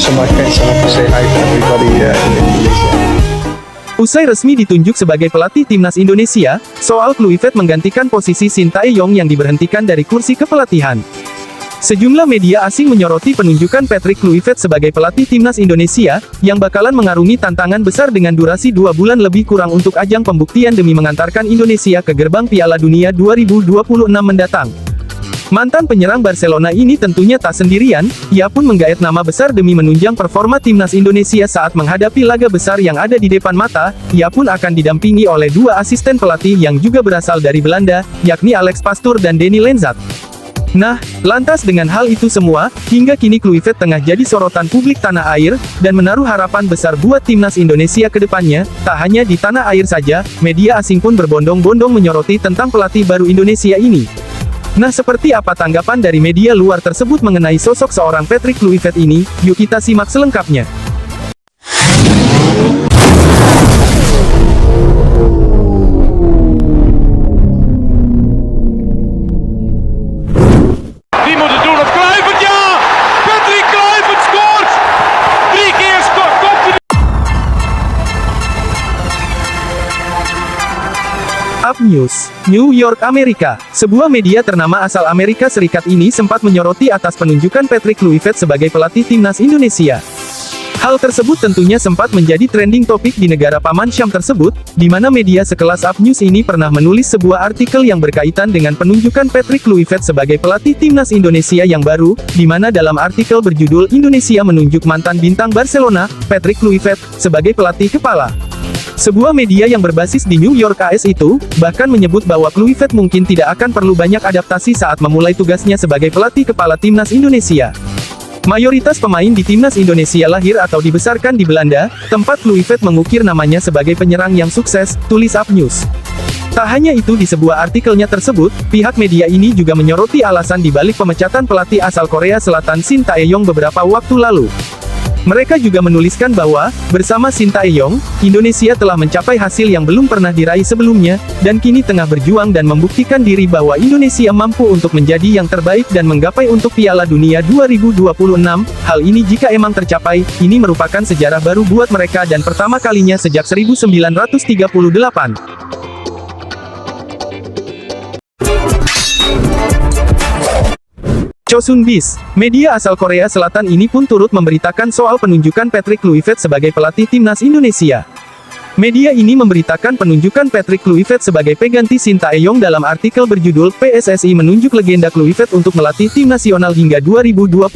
Also my friends, I want to say hi to everybody in Indonesia. Usai resmi ditunjuk sebagai pelatih timnas Indonesia, Soal Kluivert menggantikan posisi Sintayong yang diberhentikan dari kursi kepelatihan. Sejumlah media asing menyoroti penunjukan Patrick Kluivert sebagai pelatih timnas Indonesia, yang bakalan mengarungi tantangan besar dengan durasi 2 bulan lebih kurang untuk ajang pembuktian demi mengantarkan Indonesia ke gerbang Piala Dunia 2026 mendatang. Mantan penyerang Barcelona ini tentunya tak sendirian, ia pun menggait nama besar demi menunjang performa timnas Indonesia saat menghadapi laga besar yang ada di depan mata. Ia pun akan didampingi oleh 2 asisten pelatih yang juga berasal dari Belanda, yakni Alex Pastoor dan Danny Lenzat. Nah, lantas dengan hal itu semua, hingga kini Kluivert tengah jadi sorotan publik tanah air, dan menaruh harapan besar buat timnas Indonesia ke depannya. Tak hanya di tanah air saja, media asing pun berbondong-bondong menyoroti tentang pelatih baru Indonesia ini. Nah, seperti apa tanggapan dari media luar tersebut mengenai sosok seorang Patrick Kluivert ini? Yuk kita simak selengkapnya. Die moet het doen op Kluivert, ja! Patrick Kluivert scoort! 3 keer scoort, komt hij! Up News, New York, Amerika. Sebuah media ternama asal Amerika Serikat ini sempat menyoroti atas penunjukan Patrick Kluivert sebagai pelatih timnas Indonesia. Hal tersebut tentunya sempat menjadi trending topik di negara Paman Syam tersebut, di mana media sekelas Up News ini pernah menulis sebuah artikel yang berkaitan dengan penunjukan Patrick Kluivert sebagai pelatih timnas Indonesia yang baru, di mana dalam artikel berjudul Indonesia menunjuk mantan bintang Barcelona, Patrick Kluivert, sebagai pelatih kepala. Sebuah media yang berbasis di New York AS itu, bahkan menyebut bahwa Kluivert mungkin tidak akan perlu banyak adaptasi saat memulai tugasnya sebagai pelatih kepala timnas Indonesia. Mayoritas pemain di timnas Indonesia lahir atau dibesarkan di Belanda, tempat Kluivert mengukir namanya sebagai penyerang yang sukses, tulis Up News. Tak hanya itu, di sebuah artikelnya tersebut, pihak media ini juga menyoroti alasan dibalik pemecatan pelatih asal Korea Selatan Sintayong beberapa waktu lalu. Mereka juga menuliskan bahwa, bersama Sintayong, Indonesia telah mencapai hasil yang belum pernah diraih sebelumnya, dan kini tengah berjuang dan membuktikan diri bahwa Indonesia mampu untuk menjadi yang terbaik dan menggapai untuk Piala Dunia 2026. Hal ini jika emang tercapai, ini merupakan sejarah baru buat mereka dan pertama kalinya sejak 1938. Chosun Biz, media asal Korea Selatan ini pun turut memberitakan soal penunjukan Patrick Kluivert sebagai pelatih timnas Indonesia. Media ini memberitakan penunjukan Patrick Kluivert sebagai pengganti Sintayong dalam artikel berjudul PSSI menunjuk legenda Kluivert untuk melatih tim nasional hingga 2027.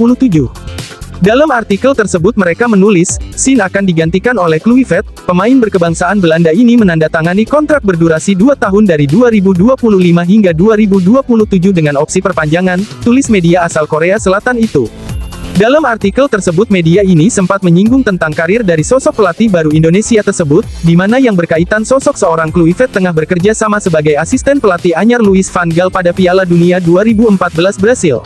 Dalam artikel tersebut mereka menulis, Sin akan digantikan oleh Kluivert. Pemain berkebangsaan Belanda ini menandatangani kontrak berdurasi 2 tahun dari 2025 hingga 2027 dengan opsi perpanjangan, tulis media asal Korea Selatan itu. Dalam artikel tersebut media ini sempat menyinggung tentang karir dari sosok pelatih baru Indonesia tersebut, di mana yang berkaitan sosok seorang Kluivert tengah bekerja sama sebagai asisten pelatih anyar Louis van Gaal pada Piala Dunia 2014 Brasil.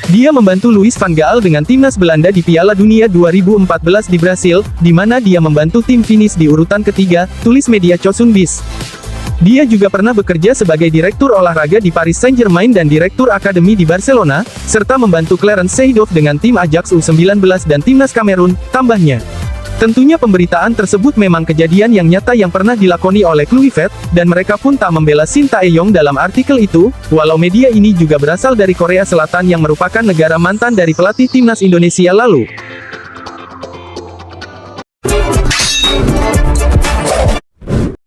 Dia membantu Louis van Gaal dengan timnas Belanda di Piala Dunia 2014 di Brasil, di mana dia membantu tim finish di urutan ketiga, tulis media Chosun Biz. Dia juga pernah bekerja sebagai direktur olahraga di Paris Saint-Germain dan direktur akademi di Barcelona, serta membantu Clarence Seedorf dengan tim Ajax U19 dan timnas Kamerun, tambahnya. Tentunya pemberitaan tersebut memang kejadian yang nyata yang pernah dilakoni oleh Kluivert, dan mereka pun tak membela Sintayong dalam artikel itu, walau media ini juga berasal dari Korea Selatan yang merupakan negara mantan dari pelatih timnas Indonesia lalu.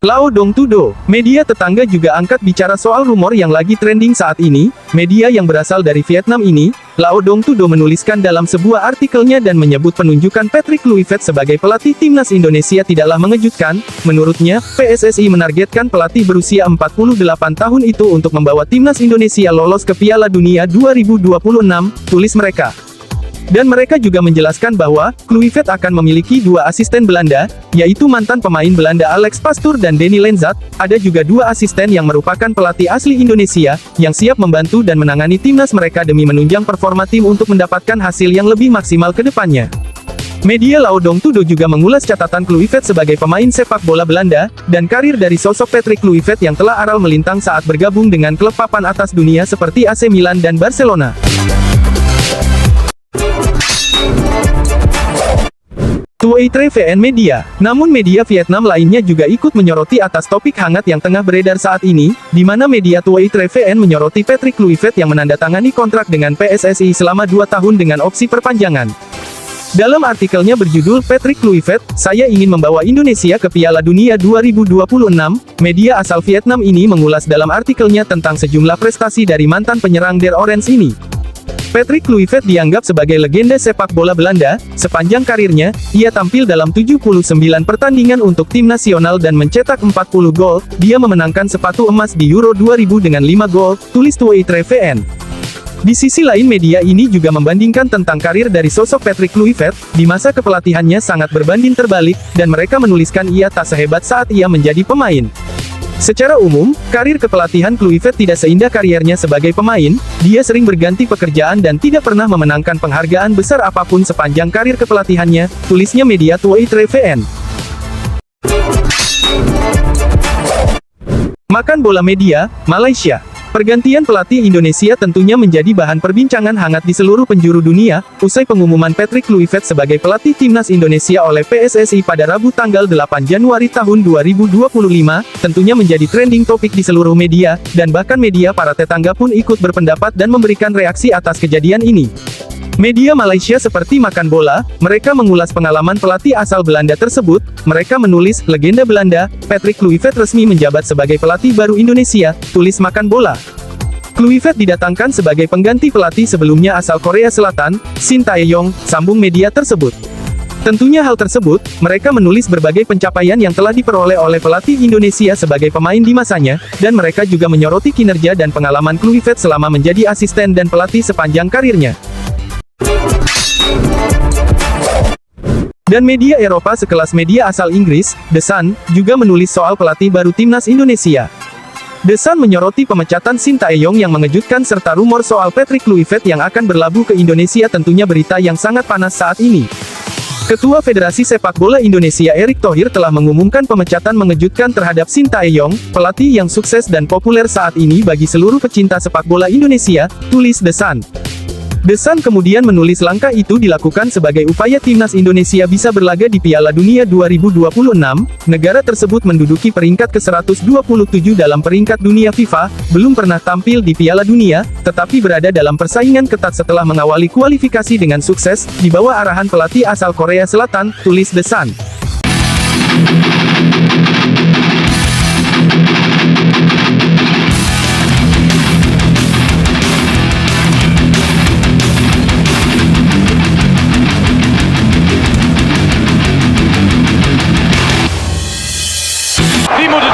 Lao Dong Tudo, media tetangga juga angkat bicara soal rumor yang lagi trending saat ini. Media yang berasal dari Vietnam ini, Lao Dong Tudo menuliskan dalam sebuah artikelnya dan menyebut penunjukan Patrick Kluivert sebagai pelatih timnas Indonesia tidaklah mengejutkan. Menurutnya, PSSI menargetkan pelatih berusia 48 tahun itu untuk membawa timnas Indonesia lolos ke Piala Dunia 2026, tulis mereka. Dan mereka juga menjelaskan bahwa, Kluivert akan memiliki 2 asisten Belanda, yaitu mantan pemain Belanda Alex Pastoor dan Danny Lenzat. Ada juga 2 asisten yang merupakan pelatih asli Indonesia, yang siap membantu dan menangani timnas mereka demi menunjang performa tim untuk mendapatkan hasil yang lebih maksimal ke depannya. Media Lao Dong Tudo juga mengulas catatan Kluivert sebagai pemain sepak bola Belanda, dan karir dari sosok Patrick Kluivert yang telah aral melintang saat bergabung dengan klub papan atas dunia seperti AC Milan dan Barcelona. Tuoi Tre VN Media. Namun media Vietnam lainnya juga ikut menyoroti atas topik hangat yang tengah beredar saat ini, di mana media Tuoi Tre VN menyoroti Patrick Kluivert yang menandatangani kontrak dengan PSSI selama 2 tahun dengan opsi perpanjangan. Dalam artikelnya berjudul Patrick Kluivert, saya ingin membawa Indonesia ke Piala Dunia 2026, media asal Vietnam ini mengulas dalam artikelnya tentang sejumlah prestasi dari mantan penyerang Der Orange ini. Patrick Kluivert dianggap sebagai legenda sepak bola Belanda. Sepanjang karirnya, ia tampil dalam 79 pertandingan untuk tim nasional dan mencetak 40 gol. Dia memenangkan sepatu emas di Euro 2000 dengan 5 gol, tulis Tuoi Tre VN. Di sisi lain media ini juga membandingkan tentang karir dari sosok Patrick Kluivert, di masa kepelatihannya sangat berbanding terbalik, dan mereka menuliskan ia tak sehebat saat ia menjadi pemain. Secara umum, karir kepelatihan Kluivert tidak seindah kariernya sebagai pemain, dia sering berganti pekerjaan dan tidak pernah memenangkan penghargaan besar apapun sepanjang karir kepelatihannya, tulisnya media Tuoi Tre VN. Makan bola media, Malaysia. Pergantian pelatih Indonesia tentunya menjadi bahan perbincangan hangat di seluruh penjuru dunia, usai pengumuman Patrick Kluivert sebagai pelatih timnas Indonesia oleh PSSI pada Rabu tanggal 8 Januari tahun 2025, tentunya menjadi trending topik di seluruh media, dan bahkan media para tetangga pun ikut berpendapat dan memberikan reaksi atas kejadian ini. Media Malaysia seperti Makan Bola, mereka mengulas pengalaman pelatih asal Belanda tersebut. Mereka menulis, legenda Belanda, Patrick Kluivert resmi menjabat sebagai pelatih baru Indonesia, tulis Makan Bola. Kluivert didatangkan sebagai pengganti pelatih sebelumnya asal Korea Selatan, Shin Tae-yong, sambung media tersebut. Tentunya hal tersebut, mereka menulis berbagai pencapaian yang telah diperoleh oleh pelatih Indonesia sebagai pemain di masanya, dan mereka juga menyoroti kinerja dan pengalaman Kluivert selama menjadi asisten dan pelatih sepanjang karirnya. Dan media Eropa sekelas media asal Inggris, The Sun, juga menulis soal pelatih baru timnas Indonesia. The Sun menyoroti pemecatan Shin Tae-yong yang mengejutkan serta rumor soal Patrick Kluivert yang akan berlabuh ke Indonesia, tentunya berita yang sangat panas saat ini. Ketua Federasi Sepak Bola Indonesia Erick Thohir telah mengumumkan pemecatan mengejutkan terhadap Shin Tae-yong, pelatih yang sukses dan populer saat ini bagi seluruh pecinta sepak bola Indonesia, tulis The Sun. The Sun kemudian menulis langkah itu dilakukan sebagai upaya timnas Indonesia bisa berlaga di Piala Dunia 2026, negara tersebut menduduki peringkat ke-127 dalam peringkat dunia FIFA, belum pernah tampil di Piala Dunia, tetapi berada dalam persaingan ketat setelah mengawali kualifikasi dengan sukses, di bawah arahan pelatih asal Korea Selatan, tulis The Sun. Wie moet het